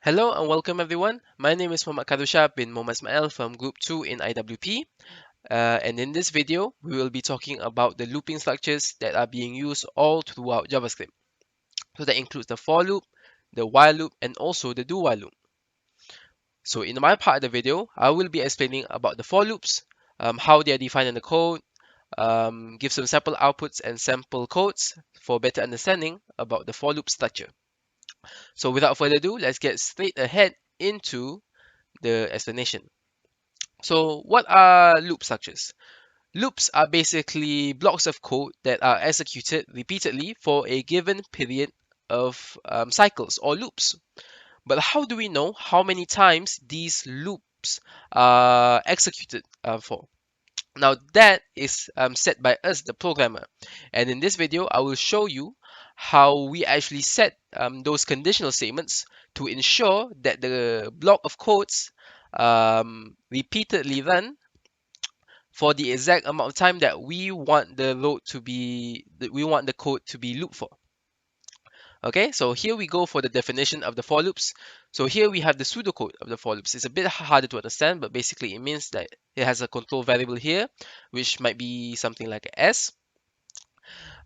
Hello and welcome everyone. My name is Muhammad Kadusha bin Muhammad Ismail from Group 2 in IWP. And in this video, we will be talking about the looping structures that are being used all throughout JavaScript. So that includes the for loop, the while loop, and also the do while loop. So in my part of the video, I will be explaining about the for loops, how they are defined in the code, give some sample outputs and sample codes for better understanding about the for loop structure. So without further ado, let's get straight ahead into the explanation. So what are loop structures? Loops are basically blocks of code that are executed repeatedly for a given period of cycles or loops. But how do we know how many times these loops are executed for? Now that is set by us, the programmer. And in this video, I will show you how we actually set those conditional statements to ensure that the block of codes repeatedly run for the exact amount of time that we want the load to be, that we want the code to be looped for. Okay, so here we go for the definition of the for loops. So here we have the pseudocode of the for loops. It's a bit harder to understand, but basically it means that it has a control variable here, which might be something like a s.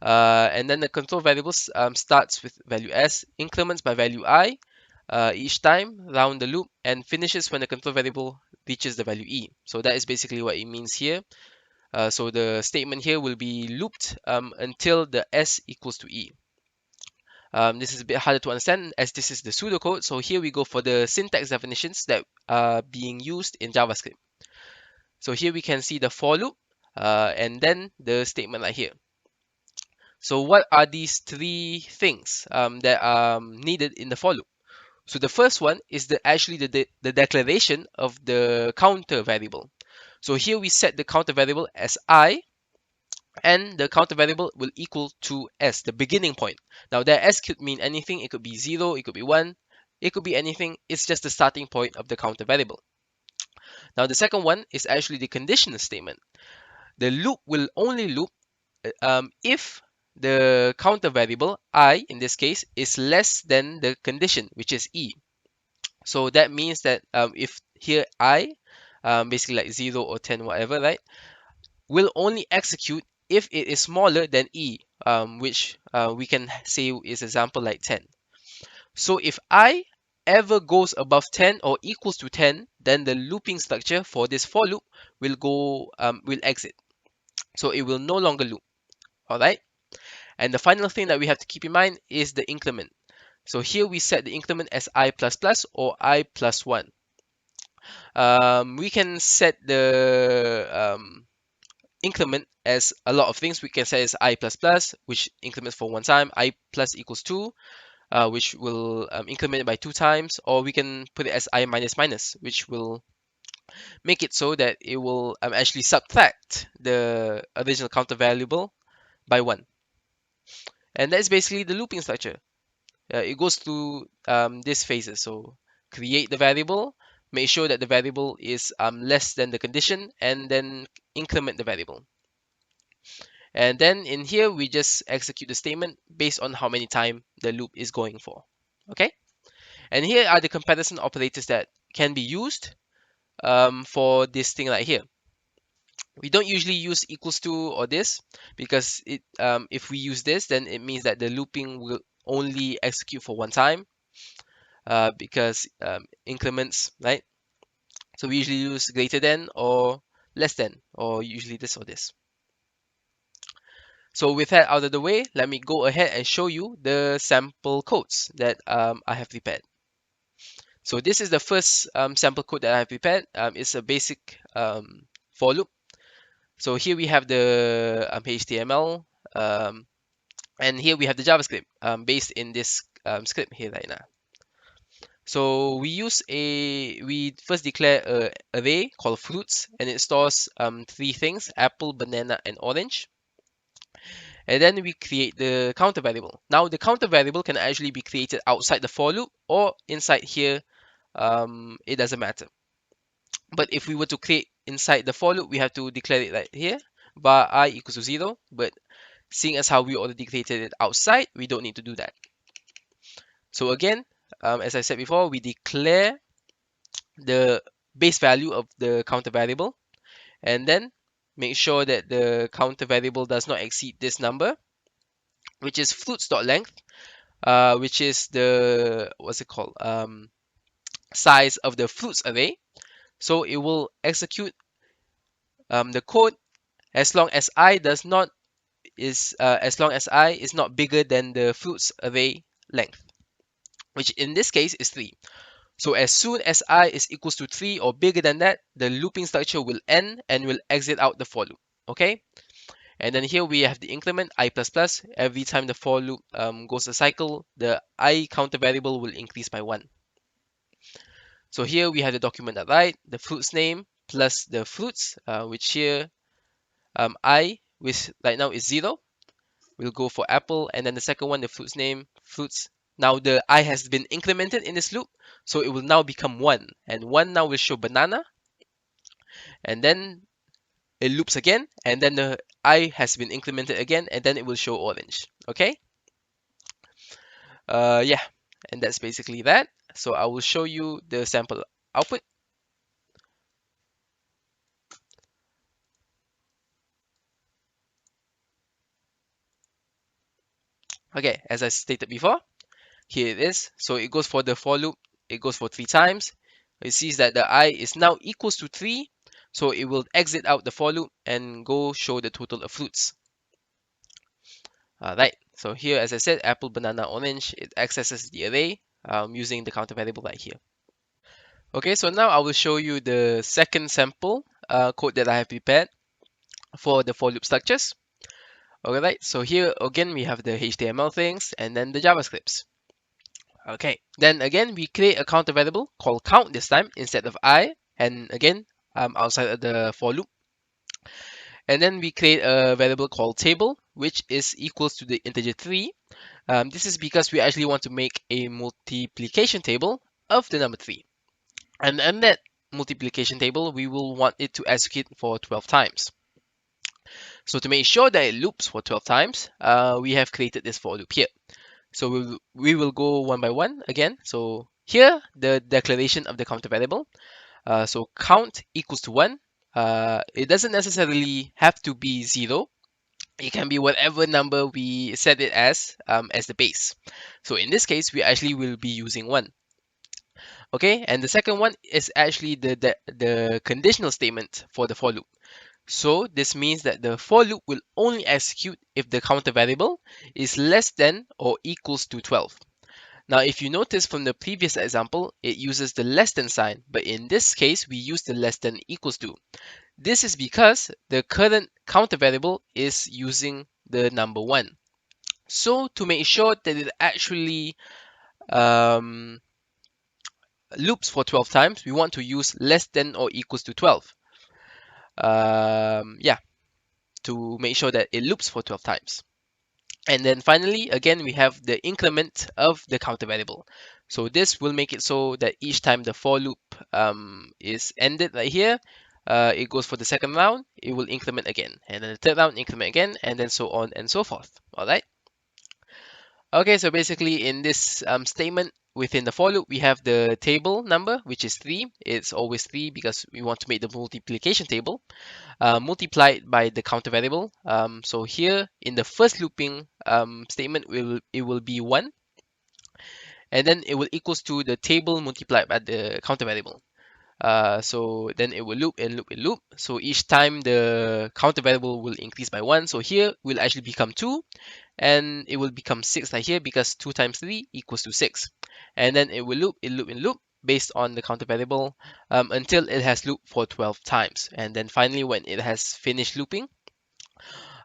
And then the control variables starts with value s, increments by value I each time round the loop, and finishes when the control variable reaches the value e. So that is basically what it means here. So the statement here will be looped until the s equals to e. This is a bit harder to understand as this is the pseudocode. So here we go for the syntax definitions that are being used in JavaScript. So here we can see the for loop and then the statement right here. So what are these three things that are needed in the for loop? So the first one is actually the declaration of the counter variable. So here we set the counter variable as I, and the counter variable will equal to s, the beginning point. Now that s could mean anything. It could be 0, it could be 1, it could be anything. It's just the starting point of the counter variable. Now the second one is actually the conditional statement. The loop will only loop if the counter variable I, in this case, is less than the condition, which is e. So that means that if here I, basically like 0 or 10, whatever, right, will only execute if it is smaller than e, which we can say is example like 10. So if I ever goes above 10 or equals to 10, then the looping structure for this for loop will exit. So it will no longer loop. All right. And the final thing that we have to keep in mind is the increment. So here we set the increment as I++ or I plus 1. We can set the increment as a lot of things. We can say as I++, which increments for one time, I plus equals 2, which will increment it by 2 times, or we can put it as I minus minus, which will make it so that it will actually subtract the original counter variable by 1. And that's basically the looping structure. It goes through these phases. So create the variable, make sure that the variable is less than the condition, and then increment the variable. And then in here, we just execute the statement based on how many time the loop is going for. Okay. And here are the comparison operators that can be used for this thing right here. We don't usually use equals to or this because if we use this, then it means that the looping will only execute for one time because increments, right? So we usually use greater than or less than, or usually this or this. So with that out of the way, let me go ahead and show you the sample codes that I have prepared. So this is the first sample code that I have prepared. It's a basic for loop. So here we have the HTML, and here we have the JavaScript based in this script here right now. So we first declare an array called fruits, and it stores three things: apple, banana, and orange. And then we create the counter variable. Now the counter variable can actually be created outside the for loop or inside here. It doesn't matter. But if we were to create inside the for loop, we have to declare it right here, var I equals to 0. But seeing as how we already created it outside, we don't need to do that. So again, as I said before, we declare the base value of the counter variable, and then make sure that the counter variable does not exceed this number, which is flutes.length, which is the what's it called size of the flutes array. So it will execute the code as long as I is not bigger than the flutes array length, which in this case is 3. So as soon as I is equals to 3 or bigger than that, the looping structure will end and will exit out the for loop. Okay. And then here we have the increment I++. Every time the for loop goes a cycle, the I counter variable will increase by 1. So here we have the document that right, the fruits name plus the fruits, which here I, which right now is 0, will go for apple, and then the second one, the fruits name, fruits. Now the I has been incremented in this loop, so it will now become 1, and 1 now will show banana, and then it loops again, and then the I has been incremented again, and then it will show orange. Okay. Yeah, and that's basically that. So I will show you the sample output. Okay, as I stated before, here it is. So it goes for the for loop, it goes for 3 times. It sees that the I is now equals to 3, so it will exit out the for loop and go show the total of fruits. Alright, so here as I said, apple, banana, orange, it accesses the array using the counter variable right here. Okay, so now I will show you the second sample code that I have prepared for the for loop structures. Alright, so here again we have the HTML things and then the JavaScripts. Okay, then again we create a counter variable called count this time instead of I, and again outside of the for loop. And then we create a variable called table, which is equals to the integer 3. This is because we actually want to make a multiplication table of the number 3. And in that multiplication table, we will want it to execute for 12 times. So to make sure that it loops for 12 times, we have created this for loop here. So we will go one by one again. So here, the declaration of the counter variable. So count equals to 1. It doesn't necessarily have to be 0. It can be whatever number we set it as the base. So in this case, we actually will be using 1. Okay, and the second one is actually the conditional statement for the for loop. So this means that the for loop will only execute if the counter variable is less than or equals to 12. Now, if you notice from the previous example, it uses the less than sign, but in this case, we use the less than equals to. This is because the current counter variable is using the number 1. So to make sure that it actually loops for 12 times, we want to use less than or equals to 12. Yeah, to make sure that it loops for 12 times. And then finally, again, we have the increment of the counter variable. So this will make it so that each time the for loop is ended right here, it goes for the second round, it will increment again. And then the third round, increment again, and then so on and so forth. All right. Okay, so basically in this statement within the for loop, we have the table number, which is 3. It's always 3 because we want to make the multiplication table. Multiplied by the counter variable. So here in the first looping statement, it will be 1. And then it will equals to the table multiplied by the counter variable. So then it will loop and loop and loop. So each time the counter variable will increase by 1. So here will actually become 2. And it will become 6 right here because 2 times 3 equals to 6. And then it will loop, and loop based on the counter variable until it has looped for 12 times. And then finally, when it has finished looping,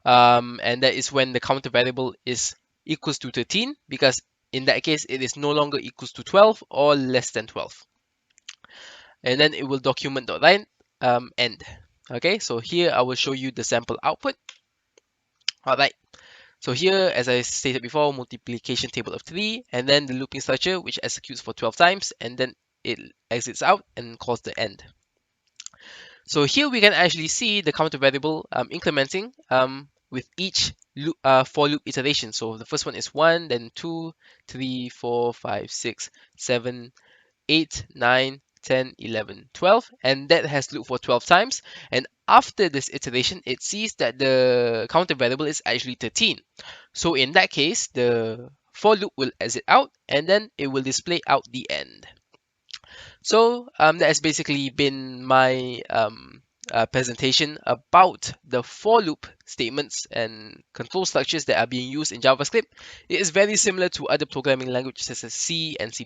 and that is when the counter variable is equals to 13, because in that case, it is no longer equals to 12 or less than 12. And then it will document the line end. Okay, so here I will show you the sample output. All right. So here, as I stated before, multiplication table of 3, and then the looping structure, which executes for 12 times, and then it exits out and calls the end. So here we can actually see the counter variable incrementing with each for loop iteration. So the first one is 1, then 2, 3, 4, 5, 6, 7, 8, 9, 10, 11, 12, and that has looped for 12 times. And after this iteration, it sees that the counter variable is actually 13. So in that case, the for loop will exit out, and then it will display out the end. So that has basically been my presentation about the for loop statements and control structures that are being used in JavaScript. It is very similar to other programming languages such as C and C++.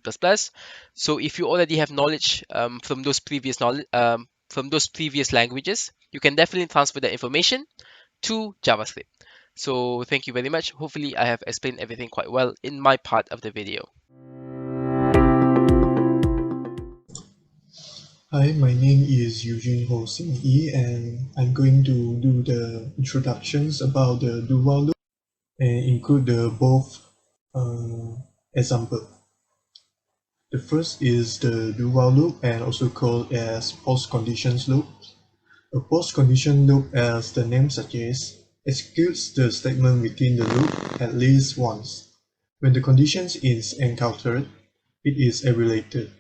So if you already have knowledge from those previous languages, you can definitely transfer that information to JavaScript. So thank you very much. Hopefully I have explained everything quite well in my part of the video. Hi, my name is Eugene Ho Sing Yi, and I'm going to do the introductions about the do while loop and include the both example. The first is the do while loop, and also called as post conditions loop. A post condition loop, as the name suggests, executes the statement within the loop at least once. When the condition is encountered, it is evaluated.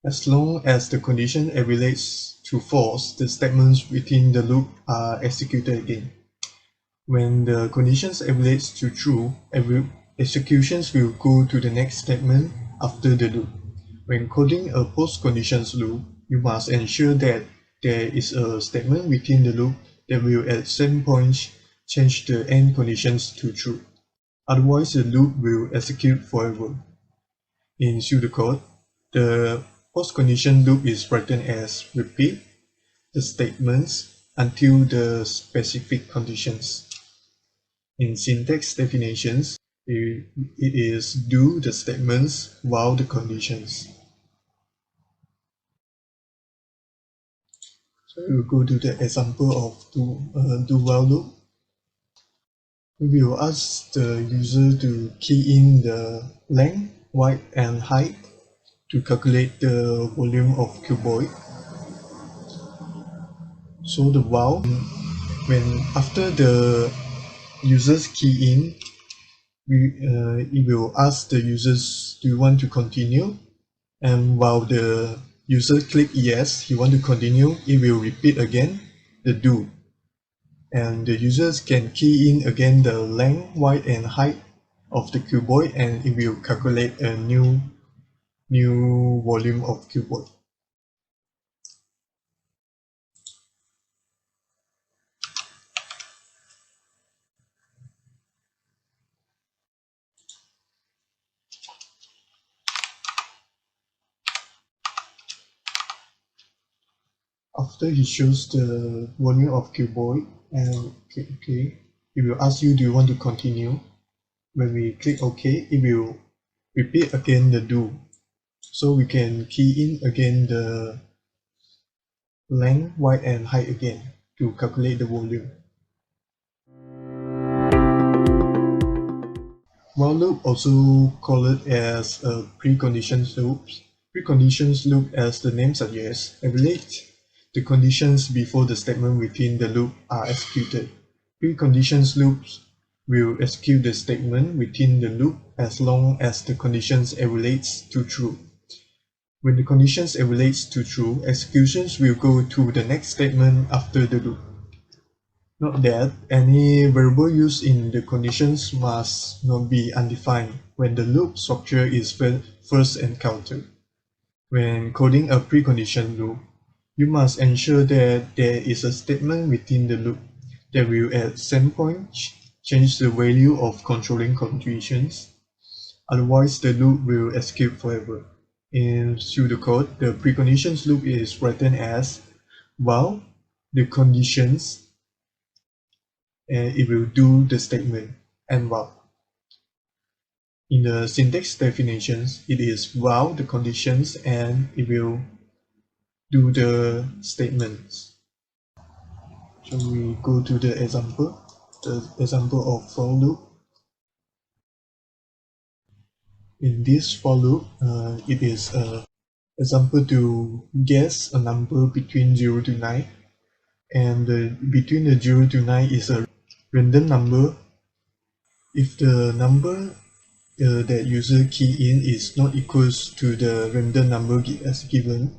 As long as the condition relates to false, the statements within the loop are executed again. When the conditions relates to true, executions will go to the next statement after the loop. When coding a post-conditions loop, you must ensure that there is a statement within the loop that will at some point change the end conditions to true. Otherwise, the loop will execute forever. In pseudocode, the post-condition loop is written as repeat the statements until the specific conditions. In syntax definitions, it is do the statements while the conditions. So we'll go to the example of do while loop. We will ask the user to key in the length, width, and height to calculate the volume of cuboid. So the while, when after the users key in, it will ask the users, do you want to continue? And while the user click yes, he want to continue, it will repeat again the do. And the users can key in again the length, width, and height of the cuboid, and it will calculate a new volume of cuboid. After he shows the volume of cuboid, and okay, it will ask you, do you want to continue? When we click OK, it will repeat again the do. So we can key in again the length, width, and height again to calculate the volume. While loop, also called as a preconditions loop. Preconditions loop, as the name suggests, evaluate the conditions before the statement within the loop are executed. Preconditions loops will execute the statement within the loop as long as the conditions evaluates to true. When the conditions evaluates to true, executions will go to the next statement after the loop. Note that any variable used in the conditions must not be undefined when the loop structure is first encountered. When coding a precondition loop, you must ensure that there is a statement within the loop that will at some point change the value of controlling conditions. Otherwise, the loop will execute forever. In pseudocode, the preconditions loop is written as while the conditions, and it will do the statement and while. In the syntax definitions, it is while the conditions and it will do the statements. So we go to the example of for loop. In this for loop, it is an example to guess a number between 0 to 9, and between the 0 to 9 is a random number. If the number that user key in is not equals to the random number as given,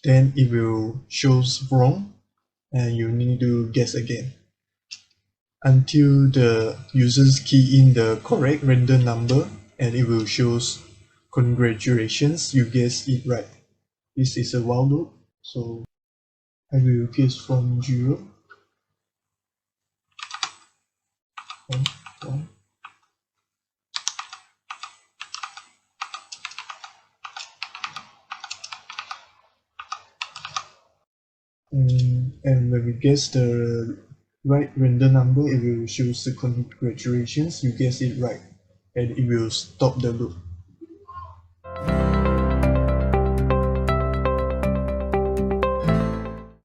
then it will shows wrong and you need to guess again until the users key in the correct random number, and it will shows congratulations, you guessed it right. This is a while loop, so I will guess from 0, 1, 1. And when we guess the right random number, it will show the congratulations, you guessed it right, and it will stop the loop.